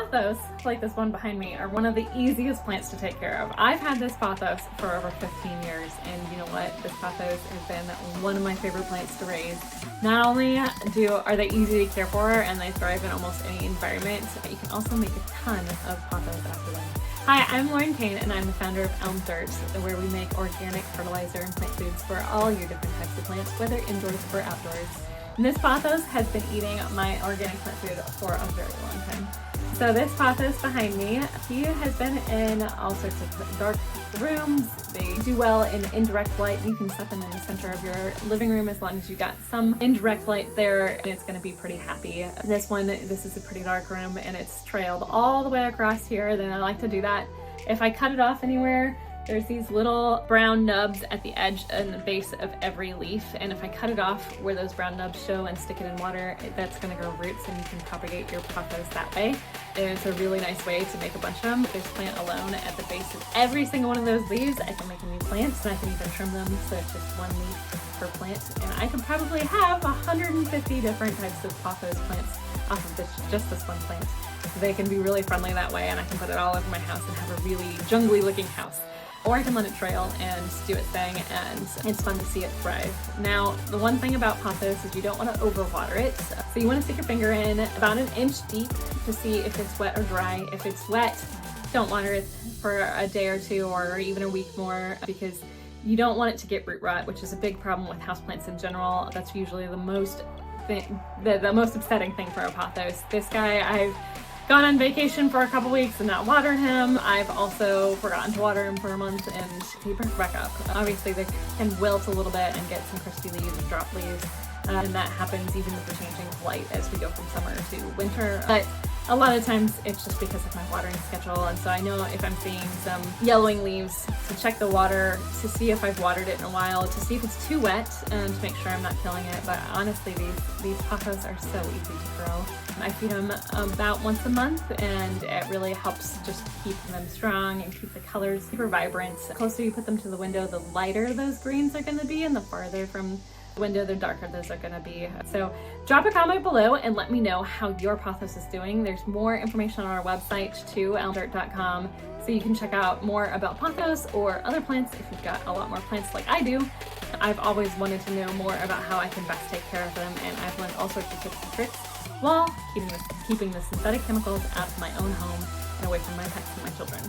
Pothos, like this one behind me, are one of the easiest plants to take care of. I've had this pothos for over 15 years, and you know what? This pothos has been one of my favorite plants to raise. Not only are they easy to care for and they thrive in almost any environment, but you can also make a ton of pothos after them. Hi, I'm Lauren Kane, and I'm the founder of Elm Dirt, where we make organic fertilizer and plant foods for all your different types of plants, whether indoors or outdoors. And this pothos has been eating my organic plant food for a very long time. So this pothos behind me, he has been in all sorts of dark rooms. They do well in indirect light. You can set them in the center of your living room as long as you got some indirect light there, and it's going to be pretty happy. This is a pretty dark room, and it's trailed all the way across here. Then I like to do that. If I cut it off anywhere, there's these little brown nubs at the edge and the base of every leaf, and if I cut it off where those brown nubs show and stick it in water, that's going to grow roots and you can propagate your pothos that way. And it's a really nice way to make a bunch of them. This plant alone, at the base of every single one of those leaves, I can make a new plant, and I can even trim them so it's just one leaf per plant. And I can probably have 150 different types of pothos plants off of just this one plant. They can be really friendly that way, and I can put it all over my house and have a really jungly looking house. Or I can let it trail and do its thing, and it's fun to see it thrive. Now, the one thing about pothos is you don't want to overwater it. So you want to stick your finger in about an inch deep to see if it's wet or dry. If it's wet, don't water it for a day or two or even a week more, because you don't want it to get root rot, which is a big problem with houseplants in general. That's usually the most upsetting thing for a pothos. This guy, I've gone on vacation for a couple weeks and not watered him. I've also forgotten to water him for a month, and he perked back up. Obviously they can wilt a little bit and get some crispy leaves and drop leaves, and that happens even with the changing of light as we go from summer to winter. But a lot of times it's just because of my watering schedule, and so I know if I'm seeing some yellowing leaves to check the water to see if I've watered it in a while, to see if it's too wet, and to make sure I'm not killing it. But honestly, these pothos are so easy to grow. I feed them about once a month, and it really helps just keep them strong and keep the colors super vibrant. The closer you put them to the window, the lighter those greens are going to be, and the farther from the window, the darker those are going to be. So drop a comment below and let me know how your pothos is doing. There's more information on our website too, elmdirt.com, so you can check out more about pothos or other plants if you've got a lot more plants like I do. I've always wanted to know more about how I can best take care of them, and I've learned all sorts of tips and tricks while keeping the synthetic chemicals out of my own home and away from my pets and my children.